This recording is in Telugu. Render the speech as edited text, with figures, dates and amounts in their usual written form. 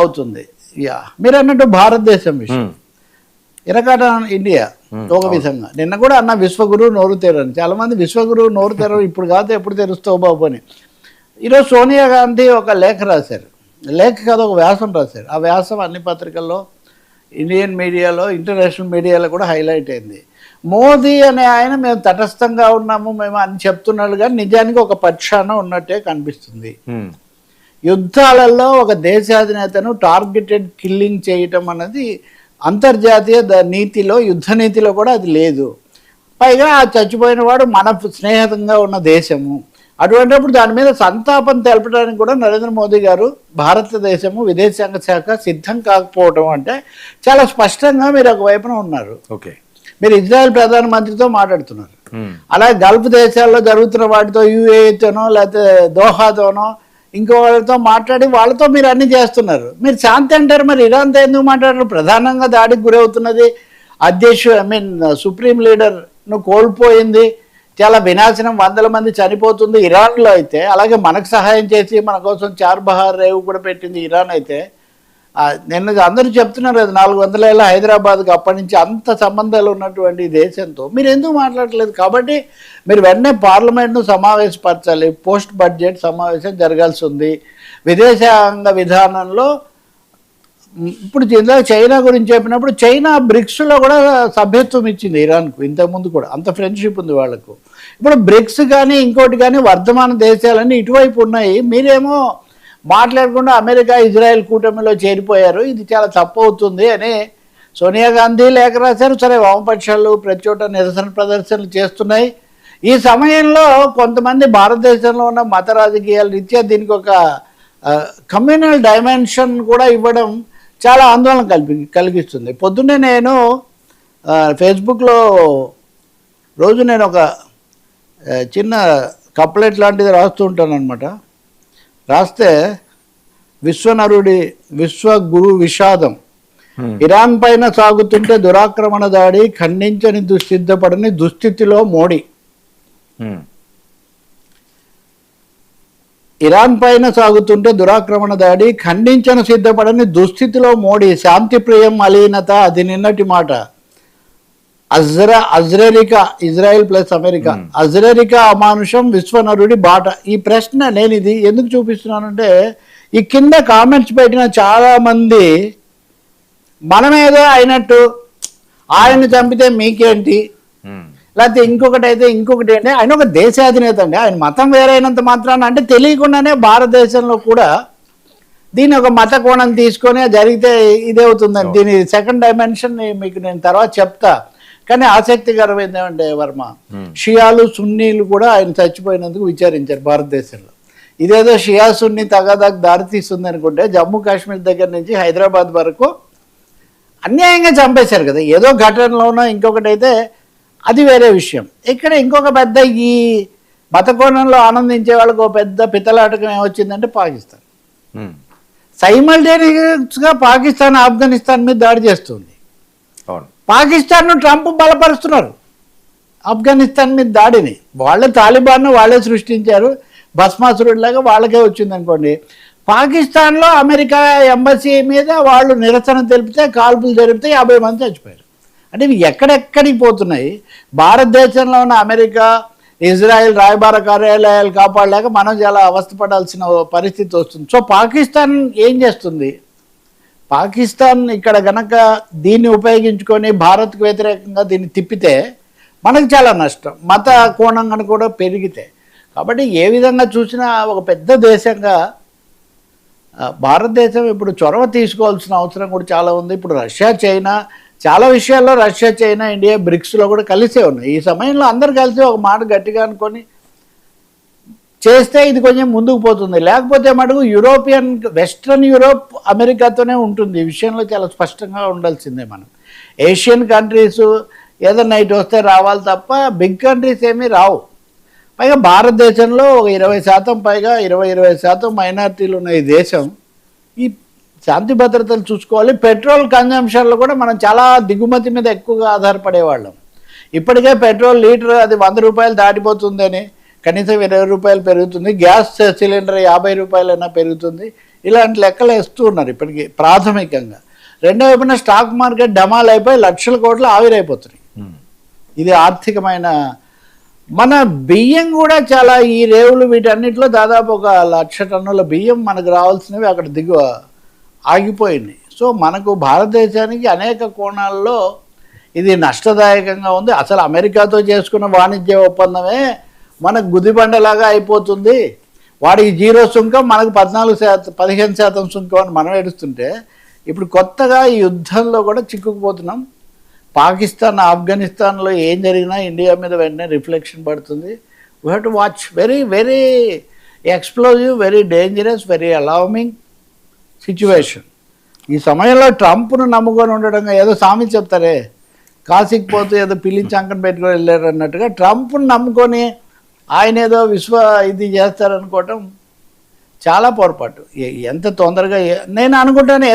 అవుతుంది. యా, మీరు అన్నట్టు భారతదేశం విషయం ఇరకాట ఇండియా ఒక విధంగా. నిన్న కూడా అన్న విశ్వగురు నోరు తెరని, చాలా మంది విశ్వగురు నోరు తెరవు ఇప్పుడు కాదు ఎప్పుడు తెరుస్తావు బాబు అని. ఈరోజు సోనియా గాంధీ ఒక లేఖ రాశారు, లేఖ కాదు ఒక వ్యాసం రాశారు. ఆ వ్యాసం అన్ని పత్రికల్లో, ఇండియన్ మీడియాలో, ఇంటర్నేషనల్ మీడియాలో కూడా హైలైట్ అయింది. మోదీ అనే ఆయన మేము తటస్థంగా ఉన్నాము మేము అని చెప్తున్నాడు, కానీ నిజానికి ఒక పక్షాన ఉన్నట్టే కనిపిస్తుంది. యుద్ధాలలో ఒక దేశాధినేతను టార్గెటెడ్ కిల్లింగ్ చేయటం అన్నది అంతర్జాతీయ నీతిలో, యుద్ధ నీతిలో కూడా అది లేదు. పైగా ఆ చచ్చిపోయిన వాడు మన స్నేహితంగా ఉన్న దేశము. అటువంటిప్పుడు దాని మీద సంతాపం తెలపడానికి కూడా నరేంద్ర మోదీ గారు, భారతదేశము విదేశాంగ శాఖ సిద్ధం కాకపోవడం అంటే చాలా స్పష్టంగా మీరు ఒకవైపున ఉన్నారు. ఓకే, మీరు ఇజ్రాయెల్ ప్రధానమంత్రితో మాట్లాడుతున్నారు, అలాగే గల్ఫ్ దేశాల్లో జరుగుతున్న వాటితో, యూఏతోనో లేకపోతే దోహాతోనో ఇంకో వాళ్ళతో మాట్లాడి వాళ్ళతో మీరు అన్ని చేస్తున్నారు. మీరు శాంతి అంటారు, మరి ఇరాన్తో ఎందుకు మాట్లాడారు? ప్రధానంగా దాడికి గురవుతున్నది అధ్యక్షుడు, సుప్రీం లీడర్ను కోల్పోయింది, చాలా వినాశనం, 100 మంది చనిపోతుంది ఇరాన్లో అయితే. అలాగే మనకు సహాయం చేసి మన కోసం చార్బహార్ రేవు కూడా పెట్టింది ఇరాన్ అయితే. నిన్న అందరూ చెప్తున్నారు అది 400 ఏళ్ళ హైదరాబాద్కి అప్పటి నుంచి అంత సంబంధాలు ఉన్నటువంటి దేశంతో మీరు ఎందుకు మాట్లాడలేదు? కాబట్టి మీరు వెంటనే పార్లమెంట్ను సమావేశపరచాలి. పోస్ట్ బడ్జెట్ సమావేశం జరగాల్సి ఉంది. విదేశాంగ విధానంలో ఇప్పుడు చైనా గురించి చెప్పినప్పుడు, చైనా బ్రిక్స్లో కూడా సభ్యత్వం ఇచ్చింది ఇరాన్కు. ఇంతకుముందు కూడా అంత ఫ్రెండ్షిప్ ఉంది వాళ్ళకు. ఇప్పుడు బ్రిక్స్ కానీ ఇంకోటి కానీ వర్ధమాన దేశాలన్నీ ఇటువైపు ఉన్నాయి. మీరేమో మాట్లాడకుండా అమెరికా ఇజ్రాయెల్ కూటమిలో చేరిపోయారు. ఇది చాలా తప్పు అవుతుంది అని సోనియా గాంధీ లేఖ రాశారు. సరే, వామపక్షాలు ప్రతి చోట నిరసన ప్రదర్శనలు చేస్తున్నాయి. ఈ సమయంలో కొంతమంది భారతదేశంలో ఉన్న మత రాజకీయాల రీత్యా దీనికి ఒక కమ్యూనల్ డైమెన్షన్ కూడా ఇవ్వడం చాలా ఆందోళన కలిగిస్తుంది. పొద్దున్నే నేను ఫేస్బుక్లో రోజు నేను ఒక చిన్న కప్లెట్ లాంటిది రాస్తూ ఉంటాను అనమాట. రాస్తే విశ్వగురు విషాదం, ఇరాన్ పైన సాగుతుంటే దురాక్రమణ దాడి, ఖండించని సిద్ధపడని దుస్థితిలో మోడీ. ఇరాన్ పైన సాగుతుంటే దురాక్రమణ దాడి, ఖండించను సిద్ధపడని దుస్థితిలో మోడీ, శాంతి ప్రియం అలీనత, అది నిన్నటి మాట. అజ్రరికా, ఇజ్రాయెల్ ప్లస్ అమెరికా, అజ్రరికా అమానుషం విశ్వనరుడి బాట. ఈ ప్రశ్న నేను ఇది ఎందుకు చూపిస్తున్నానంటే, ఈ కింద కామెంట్స్ పెట్టిన చాలా మంది మనమేదో అయినట్టు, ఆయన్ని చంపితే మీకేంటి, లేకపోతే ఇంకొకటి అయితే ఇంకొకటి ఏంటి, ఆయన ఒక దేశాధినేత అండి, ఆయన మతం వేరైనంత మాత్రాన అంటే తెలియకుండానే భారతదేశంలో కూడా దీని ఒక మత కోణం తీసుకొని జరిగితే ఇదే అవుతుందండి. దీని సెకండ్ డైమెన్షన్ మీకు నేను తర్వాత చెప్తా. కానీ ఆసక్తికరమైంది ఏమంటే వర్మ, షియాలు సున్నీలు కూడా ఆయన చచ్చిపోయినందుకు విచారించారు భారతదేశంలో. ఇదేదో షియా సున్నీ తగాదాకు దారితీస్తుంది అనుకుంటే, జమ్మూ కాశ్మీర్ దగ్గర నుంచి హైదరాబాద్ వరకు అన్యాయంగా చంపేశారు కదా. ఏదో ఘటనలోనో ఇంకొకటి అయితే అది వేరే విషయం. ఇక్కడ ఇంకొక పెద్ద ఈ మత కోణంలో ఆనందించే వాళ్ళకు ఒక పెద్ద పిత్తలాటకం ఏమొచ్చిందంటే, పాకిస్తాన్ సైమల్టేనియస్గా పాకిస్తాన్ ఆఫ్ఘనిస్తాన్ మీద దాడి చేస్తుంది. పాకిస్తాన్ను ట్రంప్ బలపరుస్తున్నారు ఆఫ్ఘనిస్తాన్ మీద దాడిని. వాళ్ళే తాలిబాన్ను వాళ్ళే సృష్టించారు, భస్మాసురుడిలాగా వాళ్ళకే వచ్చింది అనుకోండి. పాకిస్తాన్లో అమెరికా ఎంబసీ మీద వాళ్ళు నిరసన తెలిపితే, కాల్పులు జరిపితే 50 మంది చచ్చిపోయారు. అంటే ఇవి ఎక్కడెక్కడికి పోతున్నాయి. భారతదేశంలో ఉన్న అమెరికా, ఇజ్రాయెల్ రాయబార కార్యాలయాలు కాపాడలేక మనం చాలా అవస్థపడాల్సిన పరిస్థితి వస్తుంది. సో పాకిస్తాన్ ఏం చేస్తుంది? పాకిస్తాన్ ఇక్కడ గనక దీన్ని ఉపయోగించుకొని భారత్కు వ్యతిరేకంగా దీన్ని తిప్పితే మనకు చాలా నష్టం, మత కోణం కనుక కూడా పెరిగితే. కాబట్టి ఏ విధంగా చూసినా ఒక పెద్ద దేశంగా భారతదేశం ఇప్పుడు చొరవ తీసుకోవాల్సిన అవసరం కూడా చాలా ఉంది. ఇప్పుడు రష్యా, చైనా, చాలా విషయాల్లో రష్యా, చైనా, ఇండియా బ్రిక్స్లో కూడా కలిసే ఉన్నాయి. ఈ సమయంలో అందరు కలిసి ఒక మాట గట్టిగా అనుకొని చేస్తే ఇది కొంచెం ముందుకు పోతుంది. లేకపోతే మటుకు యూరోపియన్, వెస్ట్రన్ యూరోప్ అమెరికాతోనే ఉంటుంది. ఈ విషయంలో చాలా స్పష్టంగా ఉండాల్సిందే. మనం ఏషియన్ కంట్రీస్ ఏదన్నా ఇటు వస్తే రావాలి తప్ప బిగ్ కంట్రీస్ ఏమీ రావు. పైగా భారతదేశంలో ఒక 20% పైగా 20% మైనారిటీలు ఉన్న ఈ దేశం ఈ శాంతి భద్రతలు చూసుకోవాలి. పెట్రోల్ కన్జంప్షన్లో కూడా మనం చాలా దిగుమతి మీద ఎక్కువగా ఆధారపడేవాళ్ళం. ఇప్పటికే పెట్రోల్ లీటర్ అది 100 రూపాయలు దాటిపోతుందని, కనీసం 20 రూపాయలు పెరుగుతుంది. గ్యాస్ సిలిండర్ 50 రూపాయలైనా పెరుగుతుంది. ఇలాంటి లెక్కలు వేస్తూ ఉన్నారు ఇప్పటికీ ప్రాథమికంగా. రెండో వైపున స్టాక్ మార్కెట్ డమాల్ అయిపోయి లక్షల కోట్లు ఆవిరైపోతున్నాయి. ఇది ఆర్థికమైన. మన బియ్యం కూడా చాలా ఈ రేవులు వీటన్నిటిలో దాదాపు 1,00,000 టన్నుల బియ్యం మనకు రావాల్సినవి అక్కడ దిగువ ఆగిపోయినాయి. సో మనకు భారతదేశానికి అనేక కోణాల్లో ఇది నష్టదాయకంగా ఉంది. అసలు అమెరికాతో చేసుకున్న వాణిజ్య ఒప్పందమే మనకు గుదిబండలాగా అయిపోతుంది. వాడికి 0 సుంకం, మనకు 15% సుంకం అని మనం ఏడుస్తుంటే ఇప్పుడు కొత్తగా ఈ యుద్ధంలో కూడా చిక్కుకుపోతున్నాం. పాకిస్తాన్, ఆఫ్ఘనిస్తాన్లో ఏం జరిగినా ఇండియా మీద వెంటనే రిఫ్లెక్షన్ పడుతుంది. We have to watch. Very very explosive, very dangerous, very alarming situation. ఈ సమయంలో ట్రంప్ను నమ్ముకొని ఉండడం, ఏదో సామెత చెప్తారే, కాశీకి పోతే ఏదో పిలిచి అంకన పెట్టుకొని వెళ్ళారు అన్నట్టుగా ట్రంప్ను నమ్ముకొని ఆయన ఏదో ఇది చేస్తారనుకోవటం చాలా పొరపాటు. ఎంత తొందరగా నేను అనుకుంటాను